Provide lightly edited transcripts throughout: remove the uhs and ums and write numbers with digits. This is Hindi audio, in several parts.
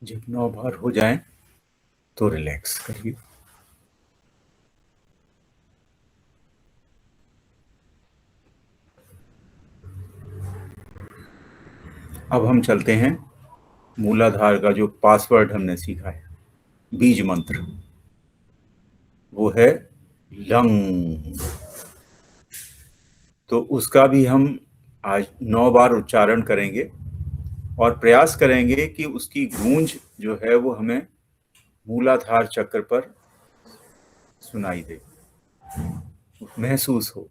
जब 9 बार हो जाएं तो रिलैक्स करिए। अब हम चलते हैं मूलाधार का जो पासवर्ड हमने सीखा है, बीज मंत्र, वो है लंग। तो उसका भी हम आज 9 बार उच्चारण करेंगे और प्रयास करेंगे कि उसकी गूंज जो है वो हमें मूलाधार चक्र पर सुनाई दे, महसूस हो।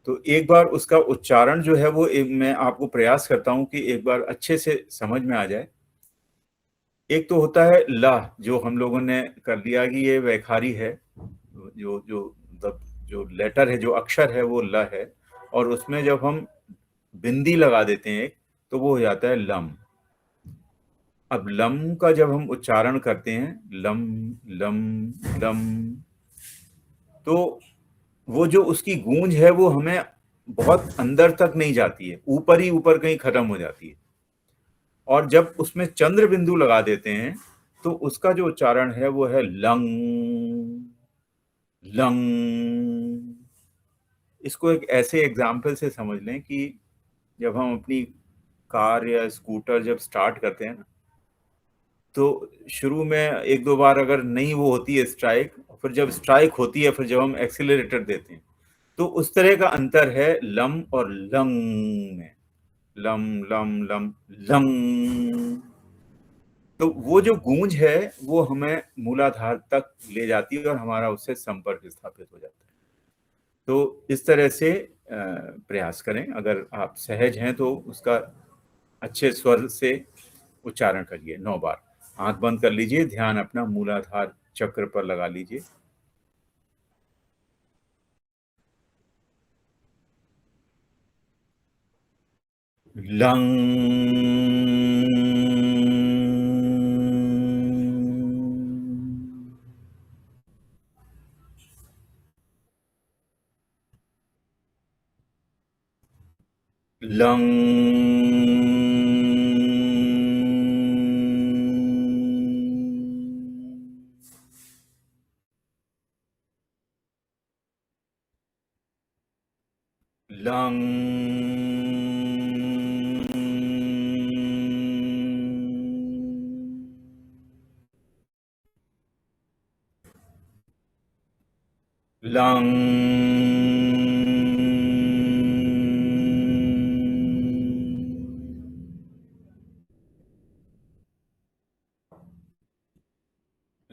तो एक बार उसका उच्चारण जो है वो मैं आपको प्रयास करता हूं कि एक बार अच्छे से समझ में आ जाए। एक तो होता है ला, जो हम लोगों ने कर लिया कि ये वैखारी है, जो जो मतलब जो लेटर है, जो अक्षर है वो ल है, और उसमें जब हम बिंदी लगा देते हैं तो वो हो जाता है लम। अब लम का जब हम उच्चारण करते हैं, लम लम लम, तो वो जो उसकी गूंज है वो हमें बहुत अंदर तक नहीं जाती है, ऊपर ही ऊपर कहीं खत्म हो जाती है। और जब उसमें चंद्र बिंदु लगा देते हैं तो उसका जो उच्चारण है वो है लंग लंग। इसको एक ऐसे एग्जाम्पल से समझ लें कि जब हम अपनी कार या स्कूटर जब स्टार्ट करते हैं ना, तो शुरू में एक दो बार अगर नहीं वो होती है स्ट्राइक, फिर जब स्ट्राइक होती है, फिर जब हम एक्सीलरेटर देते हैं, तो उस तरह का अंतर है लम और लंग में। Lump lump lump lung. तो वो जो गूंज है वो हमें मूलाधार तक ले जाती है और हमारा उससे संपर्क स्थापित हो जाता है। तो इस तरह से प्रयास करें। अगर आप सहज हैं तो उसका अच्छे स्वर से उच्चारण करिए 9 बार। आंख बंद कर लीजिए, ध्यान अपना मूलाधार चक्र पर लगा लीजिए। Lung lung lung lung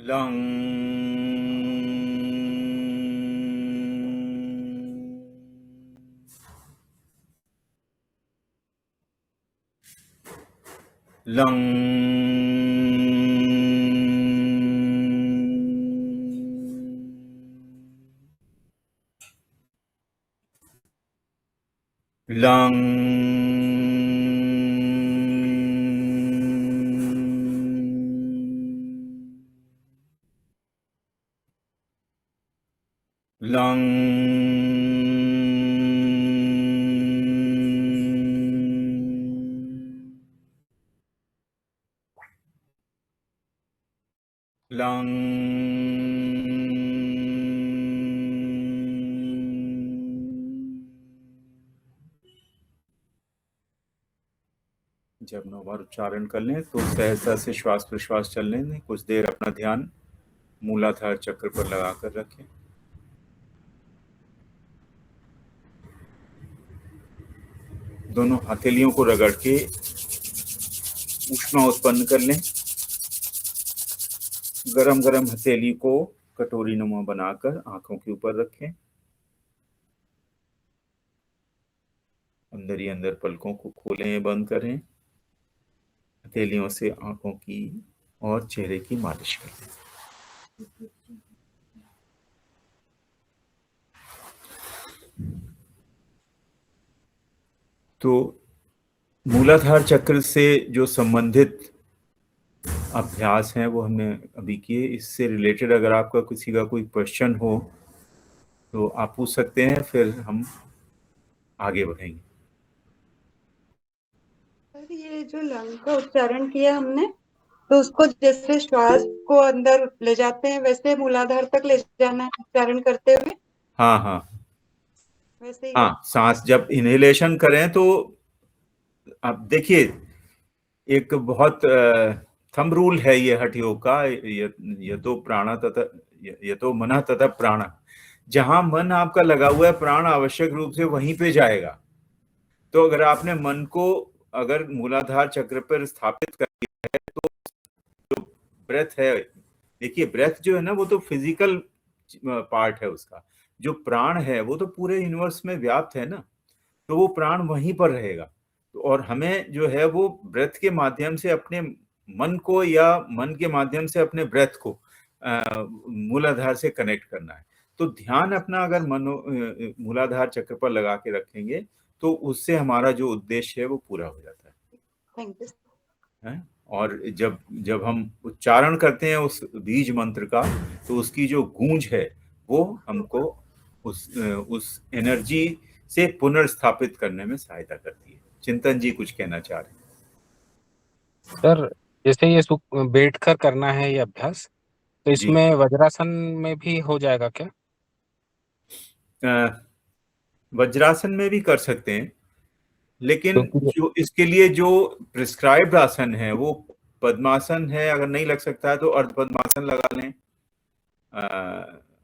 lung lung lung lung lung जब 9 बार उच्चारण कर लें तो सहजता से श्वास प्रश्वास चलने दें। कुछ देर अपना ध्यान मूलाधार चक्र पर लगाकर रखें। दोनों हथेलियों को रगड़ के ऊष्मा उत्पन्न कर लें। गरम गरम हथेली को कटोरी नुमा बनाकर आंखों के ऊपर रखें। अंदर ही अंदर पलकों को खोलें, बंद करें। हथेलियों से आंखों की और चेहरे की मालिश करें। तो मूलाधार चक्र से जो संबंधित अभ्यास हैं वो हमने अभी किए। इससे रिलेटेड अगर आपका किसी का कोई क्वेश्चन हो तो आप पूछ सकते हैं, फिर हम आगे बढ़ेंगे। सर, ये जो लंग का उच्चारण किया हमने, तो उसको जैसे श्वास को अंदर ले जाते हैं वैसे मूलाधार तक ले जाना है उच्चारण करते हुए, हाँ हाँ वैसे ही हाँ, करना सांस जब इनहेलेशन करें तो अब देखिए, एक बहुत थंब रूल है ये हठ योग का, ये तो प्राणा तथा ये तो मना तथा प्राणा। जहां मन आपका लगा हुआ है, प्राण आवश्यक रूप से वहीं पे जाएगा। तो अगर आपने मन को अगर मूलाधार चक्र पर स्थापित कर दिया है, तो जो ब्रेथ है, देखिए ब्रेथ जो है ना, वो तो फिजिकल पार्ट है उसका। जो प्राण है वो तो पूरे यूनिवर्स में व्याप्त है ना, तो वो प्राण वहीं पर रहेगा। तो और हमें जो है वो ब्रेथ के माध्यम से अपने मन को, या मन के माध्यम से अपने ब्रेथ को मूलाधार से कनेक्ट करना है। तो ध्यान अपना अगर मूलाधार चक्र पर लगा के रखेंगे, तो उससे हमारा जो उद्देश्य है वो पूरा हो जाता थैंक यू। है। और जब जब हम उच्चारण करते हैं उस बीज मंत्र का, तो उसकी जो गूंज है वो हमको उस एनर्जी से पुनर्स्थापित करने में सहायता करती है। चिंतन जी कुछ कहना चाह रहे सर, जैसे ये बैठकर करना है ये अभ्यास, तो हैं जी। इसमें वज्रासन में भी हो जाएगा क्या? वज्रासन में भी कर सकते हैं, लेकिन क्योंकि जो इसके लिए जो प्रिस्क्राइब्ड आसन है वो पद्मासन है। अगर नहीं लग सकता है तो अर्ध पद्मासन लगा लें।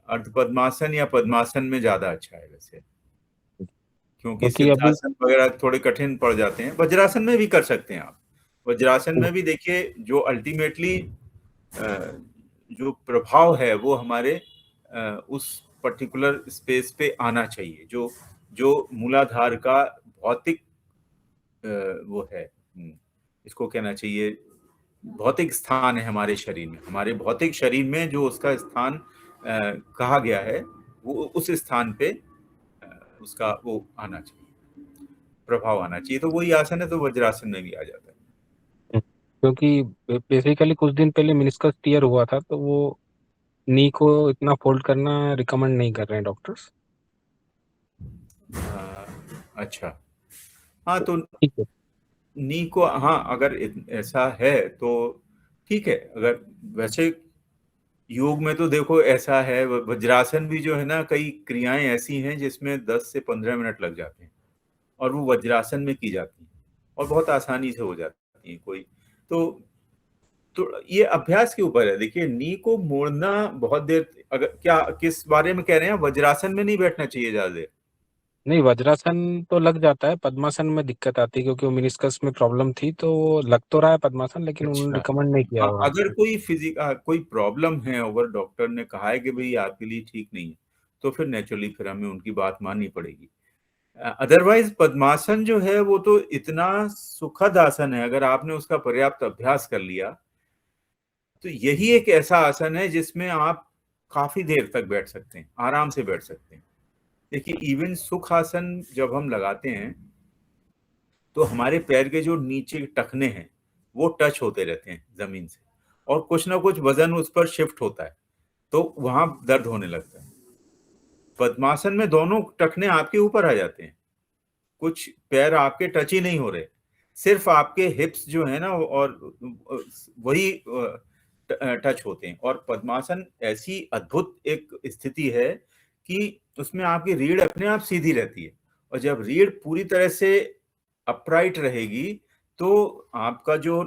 अर्ध पद्मासन या पद्मासन में ज्यादा अच्छा है वैसे, क्योंकि क्योंकि अभी सिद्धासन वगैरह थोड़े कठिन पड़ जाते हैं। वज्रासन में भी कर सकते हैं आप। वज्रासन में भी देखिए, जो अल्टीमेटली जो प्रभाव है वो हमारे उस पर्टिकुलर स्पेस पे आना चाहिए, जो जो मूलाधार का भौतिक वो है, इसको कहना चाहिए भौतिक स्थान है हमारे शरीर में। हमारे भौतिक शरीर में जो उसका स्थान कहा गया है, वो उस स्थान पे उसका वो आना चाहिए, प्रभाव आना चाहिए। तो वही आसन है, तो वज्रासन में भी आ जाता है। क्योंकि बेसिकली कुछ दिन पहले मेनिस्कस टीयर हुआ था, तो वो नी को इतना फोल्ड करना रिकमेंड नहीं कर रहे हैं डॉक्टर्स। अच्छा, हाँ तो ठीक है। नी को, हाँ अगर ऐसा है तो ठीक है। अगर वैसे योग में तो देखो ऐसा है, वज्रासन भी जो है ना, कई क्रियाएं ऐसी हैं जिसमें 10 से 15 मिनट लग जाते हैं, और वो वज्रासन में की जाती हैं और बहुत आसानी से हो जाती हैं। कोई तो ये अभ्यास के ऊपर है। देखिए, नी को मोड़ना बहुत देर, अगर क्या किस बारे में कह रहे हैं, वज्रासन में नहीं बैठना चाहिए ज्यादा देर। नहीं, वज्रासन तो लग जाता है, पद्मासन में दिक्कत आती है क्योंकि वो मेनिस्कस में प्रॉब्लम थी, तो वो लग तो रहा है पद्मासन, लेकिन उन्होंने अच्छा, रिकमेंड नहीं किया हाँ, वहाँ अगर पे। कोई कोई प्रॉब्लम है, अगर डॉक्टर ने कहा है कि भाई आपके लिए ठीक नहीं है, तो फिर नेचुरली फिर हमें उनकी बात माननी पड़ेगी। अदरवाइज पद्मासन जो है वो तो इतना सुखद आसन है, अगर आपने उसका पर्याप्त अभ्यास कर लिया, तो यही एक ऐसा आसन है जिसमें आप काफी देर तक बैठ सकते हैं, आराम से बैठ सकते हैं। देखिए, इवन सुख आसन जब हम लगाते हैं, तो हमारे पैर के जो नीचे के टखने हैं वो टच होते रहते हैं जमीन से, और कुछ ना कुछ वजन उस पर शिफ्ट होता है, तो वहां दर्द होने लगता है। पद्मासन में दोनों टखने आपके ऊपर आ जाते हैं, कुछ पैर आपके टच ही नहीं हो रहे, सिर्फ आपके हिप्स जो है ना, और वही टच होते हैं। और पद्मासन ऐसी अद्भुत एक स्थिति है कि उसमें आपकी रीढ़ अपने आप सीधी रहती है, और जब रीढ़ पूरी तरह से अपराइट रहेगी, तो आपका जो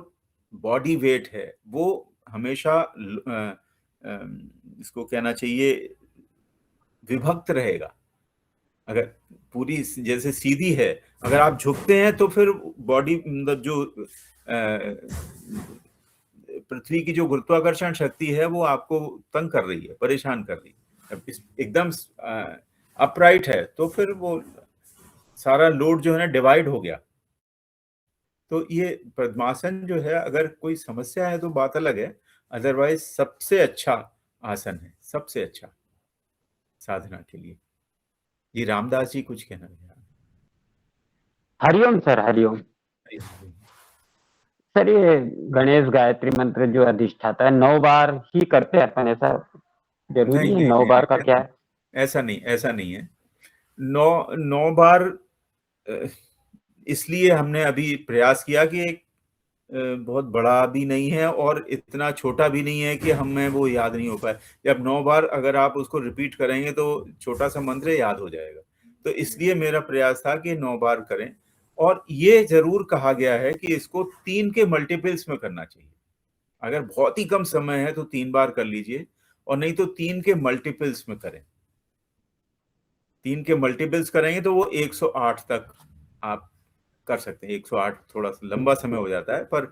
बॉडी वेट है वो हमेशा इसको कहना चाहिए विभक्त रहेगा। अगर पूरी जैसे सीधी है, अगर आप झुकते हैं तो फिर बॉडी, मतलब जो पृथ्वी की जो गुरुत्वाकर्षण शक्ति है वो आपको तंग कर रही है, परेशान कर रही है। अब एकदम अपराइट है तो फिर वो सारा लोड जो है ना डिवाइड हो गया। तो ये पद्मासन जो है, अगर कोई समस्या है तो बात अलग है, अदरवाइज सबसे अच्छा आसन है, सबसे अच्छा साधना के लिए। जी रामदास जी कुछ कहना है। हरिओम सर, हरिओम। सर, ये गणेश गायत्री मंत्र जो अधिष्ठाता है 9 बार ही करते हैं अपन, ऐसा जरूरी नहीं है? नहीं 9 बार का क्या नहीं, है? ऐसा नहीं है। 9 बार, अ, इसलिए हमने अभी प्रयास किया कि एक बहुत बड़ा भी नहीं है और इतना छोटा भी नहीं है कि हमें वो याद नहीं हो पाए। जब 9 बार अगर आप उसको रिपीट करेंगे तो छोटा सा मंत्र याद हो जाएगा। तो इसलिए मेरा प्रयास था कि 9 बार करें। और ये जरूर कहा गया है कि इसको 3 के मल्टीपल्स में करना चाहिए। अगर बहुत ही कम समय है तो 3 बार कर लीजिए, और नहीं तो 3 के मल्टीपल्स में करें। 3 के मल्टीपल्स करेंगे तो वो 108 तक आप कर सकते हैं। 108 थोड़ा सा लंबा समय हो जाता है, पर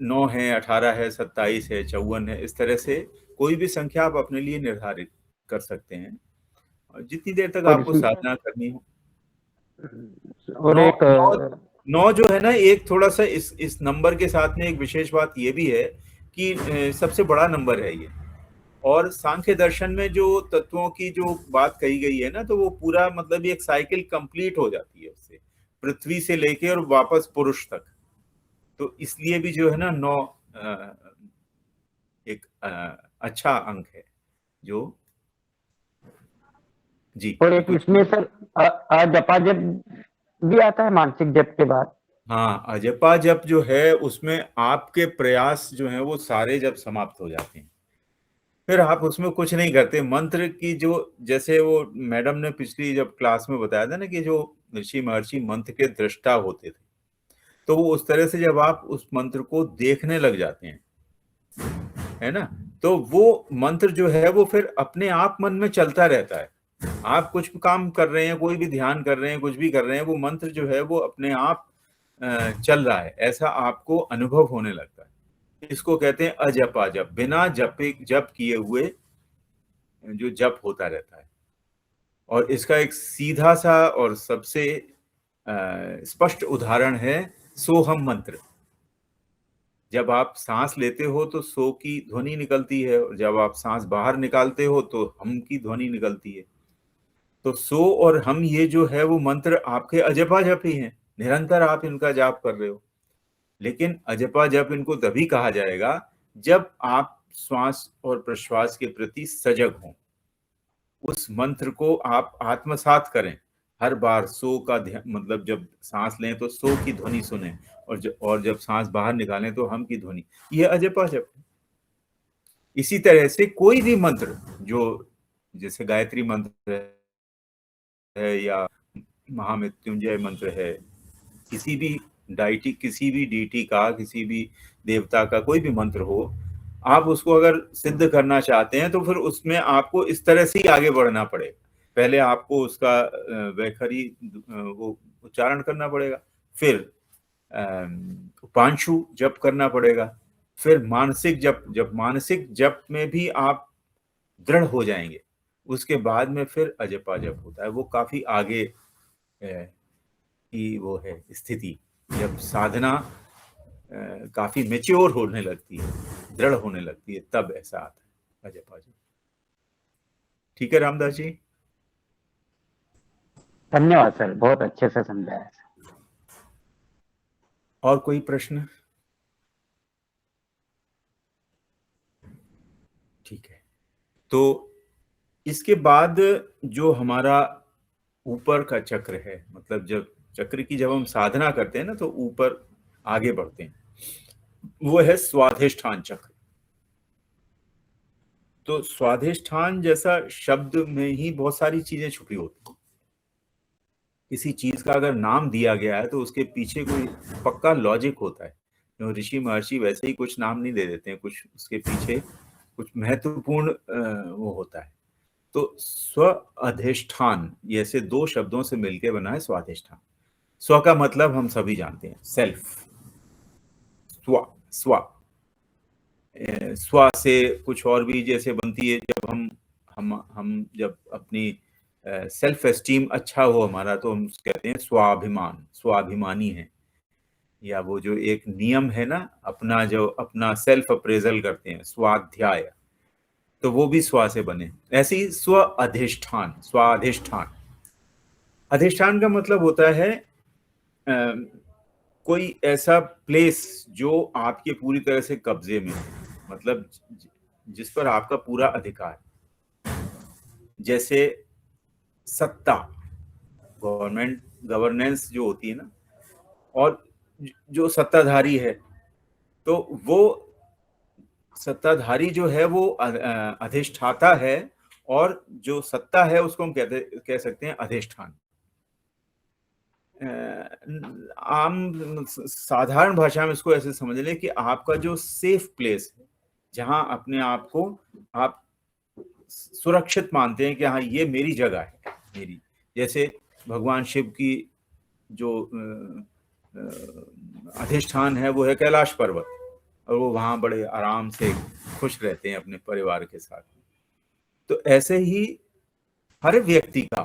9 है, 18 है, 27 है, 54 है, इस तरह से कोई भी संख्या आप अपने लिए निर्धारित कर सकते हैं, और जितनी देर तक और आपको इसमें साधना करनी हो। और नौ एक नौ नौ जो है ना, एक थोड़ा सा इस नंबर के साथ में एक विशेष बात ये भी है कि सबसे बड़ा नंबर है ये। और सांख्य दर्शन में जो तत्वों की जो बात कही गई है ना, तो वो पूरा मतलब एक साइकिल कंप्लीट हो जाती है उससे, पृथ्वी से लेके और वापस पुरुष तक। तो इसलिए भी जो है ना 9 एक अच्छा अंक है जो। जी, और एक कुछ। इसमें सर जपा जप भी आता है मानसिक जप के बाद। हाँ, अजपा जप जो है उसमें आपके प्रयास जो है वो सारे जब समाप्त हो जाते हैं, फिर आप उसमें कुछ नहीं करते। मंत्र की जो, जैसे वो मैडम ने पिछली जब क्लास में बताया था ना कि जो ऋषि महर्षि मंत्र के दृष्टा होते थे, तो वो उस तरह से जब आप उस मंत्र को देखने लग जाते हैं, है ना, तो वो मंत्र जो है वो फिर अपने आप मन में चलता रहता है। आप कुछ काम कर रहे हैं, कोई भी ध्यान कर रहे हैं, कुछ भी कर रहे हैं, वो मंत्र जो है वो अपने आप चल रहा है, ऐसा आपको अनुभव होने लगता है। इसको कहते हैं अजपा जप, बिना जप किए हुए जो जप होता रहता है। और इसका एक सीधा सा और सबसे स्पष्ट उदाहरण है सोहम मंत्र। जब आप सांस लेते हो तो सो की ध्वनि निकलती है, और जब आप सांस बाहर निकालते हो तो हम की ध्वनि निकलती है। तो सो और हम, ये जो है वो मंत्र आपके अजपा जप ही हैं, निरंतर आप इनका जाप कर रहे हो। लेकिन अजपा जप इनको तभी कहा जाएगा जब आप श्वास और प्रश्वास के प्रति सजग हों, उस मंत्र को आप आत्मसात करें। हर बार सो का ध्यान, मतलब जब सांस लें तो सो की ध्वनि सुने, और जब सांस बाहर निकालें तो हम की ध्वनि। यह अजपा जप है। इसी तरह से कोई भी मंत्र जो, जैसे गायत्री मंत्र है या महामृत्युंजय मंत्र है, किसी भी डीटी का, किसी भी देवता का कोई भी मंत्र हो, आप उसको अगर सिद्ध करना चाहते हैं तो फिर उसमें आपको इस तरह से ही आगे बढ़ना पड़ेगा। पहले आपको उसका वैखरी वो उच्चारण करना पड़ेगा, फिर उपांशु जप करना पड़ेगा, फिर मानसिक जप। जब मानसिक जप में भी आप दृढ़ हो जाएंगे, उसके बाद में फिर अजपा जप होता है। वो काफी आगे की वो है स्थिति, जब साधना काफी मेच्योर होने लगती है, दृढ़ होने लगती है, तब ऐसा आता है अजपा जप। ठीक है रामदास जी, धन्यवाद सर, बहुत अच्छे से समझाया। और कोई प्रश्न? ठीक है, तो इसके बाद जो हमारा ऊपर का चक्र है, मतलब जब चक्र की जब हम साधना करते हैं ना तो ऊपर आगे बढ़ते हैं, वो है स्वाधिष्ठान चक्र। तो स्वाधिष्ठान जैसा शब्द में ही बहुत सारी चीजें छुपी होती हैं। किसी चीज का अगर नाम दिया गया है तो उसके पीछे कोई पक्का लॉजिक होता है। तो ऋषि महर्षि वैसे ही कुछ नाम नहीं दे देते हैं, कुछ उसके पीछे कुछ महत्वपूर्ण वो होता है। तो स्व अधिष्ठान, ऐसे दो शब्दों से मिलकर बना है स्वाधिष्ठान। स्व का मतलब हम सभी जानते हैं, सेल्फ। स्व स्व स्व से कुछ और भी जैसे बनती है, जब हम जब अपनी सेल्फ एस्टीम अच्छा हो हमारा, तो हम कहते हैं स्वाभिमान, स्वाभिमानी है। या वो जो एक नियम है ना, अपना जो अपना सेल्फ अप्रेजल करते हैं, स्वाध्याय, तो वो भी स्व से बने। ऐसे ही स्व अधिष्ठान, स्वाधिष्ठान। अधिष्ठान का मतलब होता है कोई ऐसा प्लेस जो आपके पूरी तरह से कब्जे में है, मतलब जिस पर आपका पूरा अधिकार। जैसे सत्ता, गवर्नेंस जो होती है ना, और जो सत्ताधारी है, तो वो सत्ताधारी जो है वो अधिष्ठाता है, और जो सत्ता है उसको हम कह सकते हैं अधिष्ठान। आम साधारण भाषा में इसको ऐसे समझ लें कि आपका जो सेफ प्लेस है, जहां अपने आप को आप सुरक्षित मानते हैं कि हाँ ये मेरी जगह है, मेरी, जैसे भगवान शिव की जो अधिष्ठान है वो है कैलाश पर्वत, और वो वहां बड़े आराम से खुश रहते हैं अपने परिवार के साथ। तो ऐसे ही हर व्यक्ति का,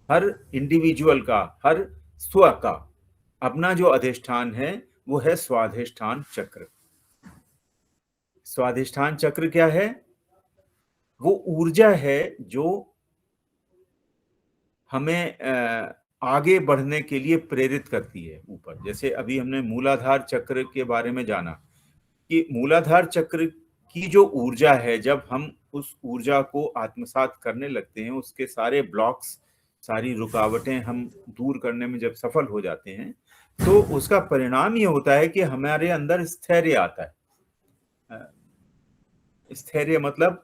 हर इंडिविजुअल का, हर स्व का अपना जो अधिष्ठान है वो है स्वाधिष्ठान चक्र। स्वाधिष्ठान चक्र क्या है? वो ऊर्जा है जो हमें आगे बढ़ने के लिए प्रेरित करती है ऊपर। जैसे अभी हमने मूलाधार चक्र के बारे में जाना कि मूलाधार चक्र की जो ऊर्जा है, जब हम उस ऊर्जा को आत्मसात करने लगते हैं, उसके सारे ब्लॉक्स, सारी रुकावटें हम दूर करने में जब सफल हो जाते हैं, तो उसका परिणाम ये होता है कि हमारे अंदर स्थैर्य आता है। स्थैर्य मतलब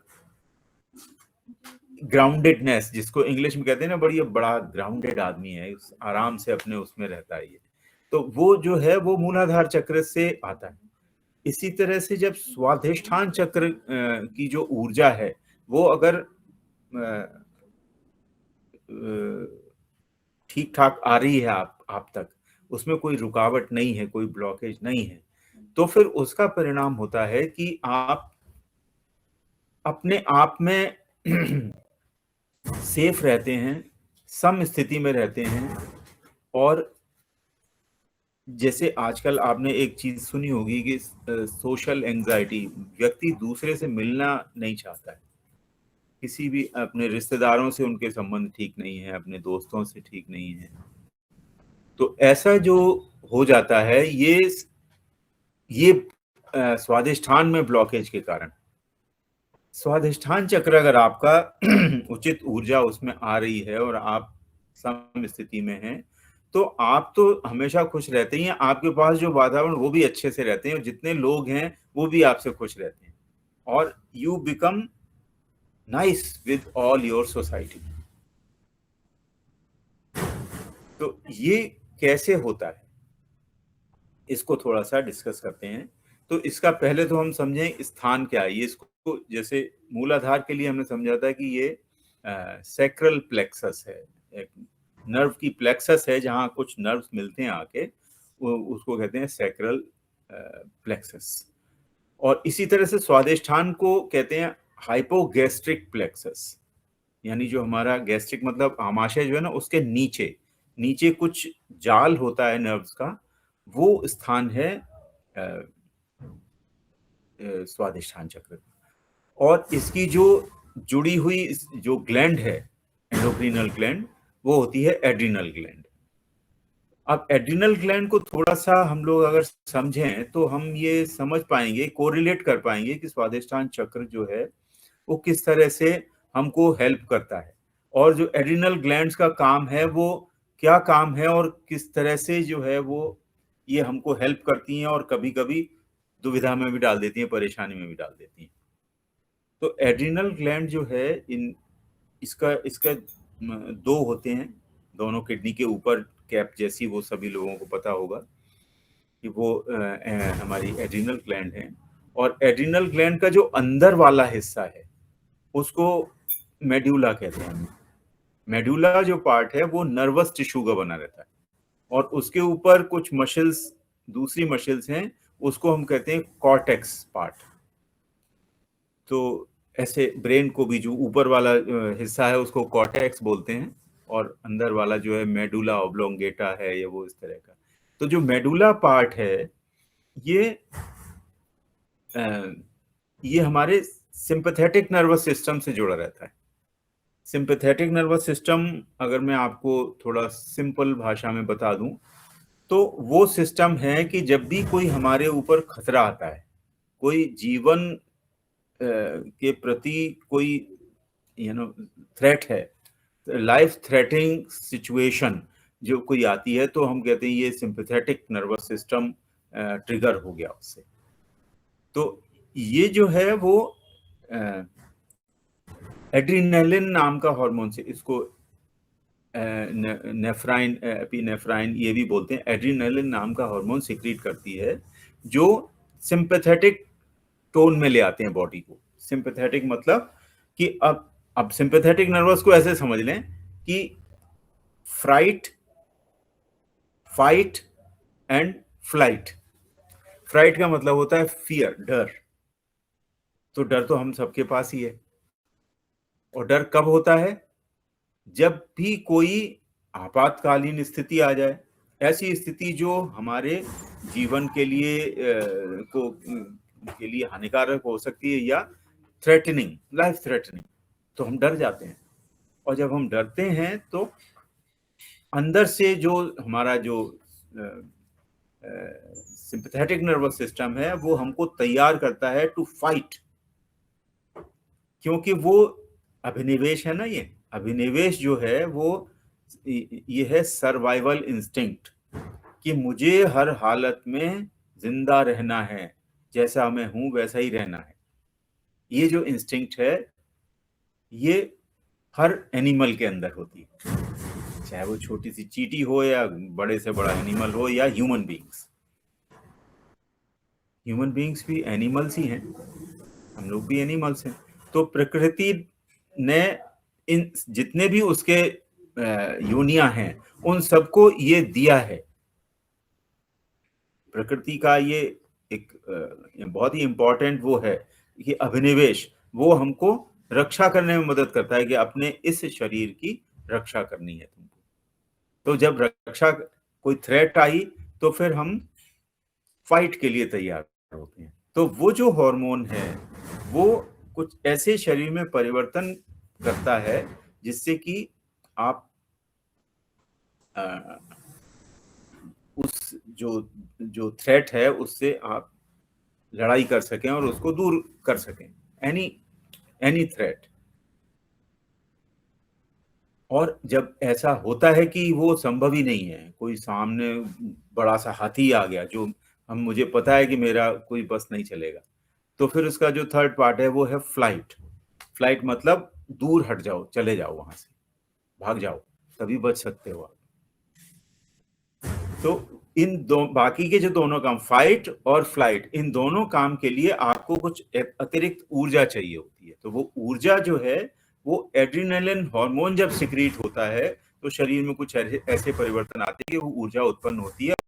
ग्राउंडेडनेस, जिसको इंग्लिश में कहते हैं ना, बड़ा ग्राउंडेड आदमी है, आराम से अपने उसमें रहता है ये। तो वो जो है वो मूलाधार चक्र से आता है। इसी तरह से जब स्वाधिष्ठान चक्र की जो ऊर्जा है वो अगर ठीक ठाक आ रही है आप तक, उसमें कोई रुकावट नहीं है, कोई ब्लॉकेज नहीं है, तो फिर उसका परिणाम होता है कि आप अपने आप में सेफ रहते हैं, सम स्थिति में रहते हैं। और जैसे आजकल आपने एक चीज सुनी होगी कि सोशल एंजाइटी, व्यक्ति दूसरे से मिलना नहीं चाहता है, किसी भी अपने रिश्तेदारों से उनके संबंध ठीक नहीं है, अपने दोस्तों से ठीक नहीं है। तो ऐसा जो हो जाता है ये स्वाधिष्ठान में ब्लॉकेज के कारण। स्वाधिष्ठान चक्र अगर आपका उचित ऊर्जा उसमें आ रही है और आप सम स्थिति में हैं, तो आप तो हमेशा खुश रहते ही हैं, आपके पास जो वातावरण वो भी अच्छे से रहते हैं, और जितने लोग हैं वो भी आपसे खुश रहते हैं, और you become nice with all your society. तो ये कैसे होता है, इसको थोड़ा सा डिस्कस करते हैं। तो इसका पहले तो हम समझें स्थान क्या है। ये इसको जैसे मूलाधार के लिए हमने समझा था कि ये सैक्रल प्लेक्सस है, एक नर्व की प्लेक्सस है जहां कुछ नर्व्स मिलते हैं आके, उसको कहते हैं सैक्रल प्लेक्सस। और इसी तरह से स्वादिष्ठान को कहते हैं हाइपोगैस्ट्रिक प्लेक्सस, यानी जो हमारा गैस्ट्रिक मतलब आमाशय जो है ना, उसके नीचे कुछ जाल होता है नर्व्स का, वो स्थान है स्वादिष्ठान चक्र। और इसकी जो जुड़ी हुई जो ग्लैंड है, एंडोक्रिनल ग्लैंड, वो होती है एड्रिनल ग्लैंड। अब एड्रिनल ग्लैंड को थोड़ा सा हम लोग अगर समझें तो हम ये समझ पाएंगे, कोरिलेट कर पाएंगे कि स्वादिष्ठान चक्र जो है वो किस तरह से हमको हेल्प करता है, और जो एड्रिनल ग्लैंड्स का काम है वो क्या काम है, और किस तरह से जो है वो ये हमको हेल्प करती हैं, और कभी कभी दुविधा में भी डाल देती हैं, परेशानी में भी डाल देती हैं। तो एड्रिनल ग्लैंड जो है इसका दो होते हैं, दोनों किडनी के ऊपर कैप जैसी, वो सभी लोगों को पता होगा कि वो हमारी एड्रिनल ग्लैंड है। और एड्रिनल ग्लैंड का जो अंदर वाला हिस्सा है उसको मेड्यूला कहते हैं। मेड्यूला जो पार्ट है वो नर्वस टिश्यू का बना रहता है, और उसके ऊपर कुछ मसल्स, दूसरी मसल्स हैं, उसको हम कहते हैं कॉर्टेक्स पार्ट। तो ऐसे ब्रेन को भी जो ऊपर वाला हिस्सा है उसको कॉर्टेक्स बोलते हैं, और अंदर वाला जो है मेडुला ऑब्लोंगेटा है, या वो इस तरह का। तो जो मेडुला पार्ट है ये हमारे सिंपैथेटिक नर्वस सिस्टम से जुड़ा रहता है। सिंपैथेटिक नर्वस सिस्टम अगर मैं आपको थोड़ा सिंपल भाषा में बता दूं, तो वो सिस्टम है कि जब भी कोई हमारे ऊपर खतरा आता है, कोई जीवन के प्रति कोई थ्रेट है, लाइफ थ्रेटनिंग सिचुएशन जो कोई आती है, तो हम कहते हैं ये सिंपैथेटिक नर्वस सिस्टम ट्रिगर हो गया उससे। तो ये जो है वो एड्रीनलिन नाम का हार्मोन से, इसको नेफ्राइन, एपिनेफ्राइन ये भी बोलते हैं, एड्रीनलिन नाम का हार्मोन सिक्रीट करती है जो सिंपैथेटिक टोन में ले आते हैं बॉडी को। सिंपैथेटिक मतलब कि अब सिंपैथेटिक नर्वस को ऐसे समझ लें कि fright, fight and flight. Fright का मतलब होता है फियर, डर। तो डर तो हम सबके पास ही है। और डर कब होता है? जब भी कोई आपातकालीन स्थिति आ जाए, ऐसी स्थिति जो हमारे जीवन के लिए हानिकारक हो सकती है या थ्रेटनिंग, लाइफ थ्रेटनिंग, तो हम डर जाते हैं। और जब हम डरते हैं तो अंदर से जो हमारा जो सिंपैथेटिक नर्वस सिस्टम है वो हमको तैयार करता है टू फाइट, क्योंकि वो अभिनिवेश है ना, ये अभिनिवेश जो है वो ये है सर्वाइवल इंस्टिंक्ट, कि मुझे हर हालत में जिंदा रहना है, जैसा मैं हूं वैसा ही रहना है। ये जो इंस्टिंक्ट है ये हर एनिमल के अंदर होती है, चाहे वो छोटी सी चींटी हो या बड़े से बड़ा एनिमल हो या ह्यूमन बीइंग्स। ह्यूमन बीइंग्स भी एनिमल्स ही हैं, हम लोग भी एनिमल्स हैं। तो प्रकृति ने इन जितने भी उसके योनियां हैं उन सबको ये दिया है। प्रकृति का ये एक बहुत ही इंपॉर्टेंट वो है कि अभिनिवेश, वो हमको रक्षा करने में मदद करता है कि अपने इस शरीर की रक्षा करनी है तुमको। तो जब रक्षा, कोई थ्रेट आई तो फिर हम फाइट के लिए तैयार होते हैं। तो वो जो हार्मोन है वो कुछ ऐसे शरीर में परिवर्तन करता है जिससे कि आप उस जो थ्रेट है उससे आप लड़ाई कर सकें और उसको दूर कर सकें, एनी थ्रेट। और जब ऐसा होता है कि वो संभव ही नहीं है, कोई सामने बड़ा सा हाथी आ गया जो मुझे पता है कि मेरा कोई बस नहीं चलेगा, तो फिर उसका जो थर्ड पार्ट है वो है फ्लाइट। फ्लाइट मतलब दूर हट जाओ, चले जाओ, वहां से भाग जाओ, तभी बच सकते हो आप। तो इन बाकी के जो दोनों काम, फाइट और फ्लाइट, इन दोनों काम के लिए आपको कुछ अतिरिक्त ऊर्जा चाहिए होती है। तो वो ऊर्जा जो है वो एड्रीनलिन हार्मोन जब सिक्रीट होता है तो शरीर में कुछ ऐसे परिवर्तन आते हैं कि वो ऊर्जा उत्पन्न होती है।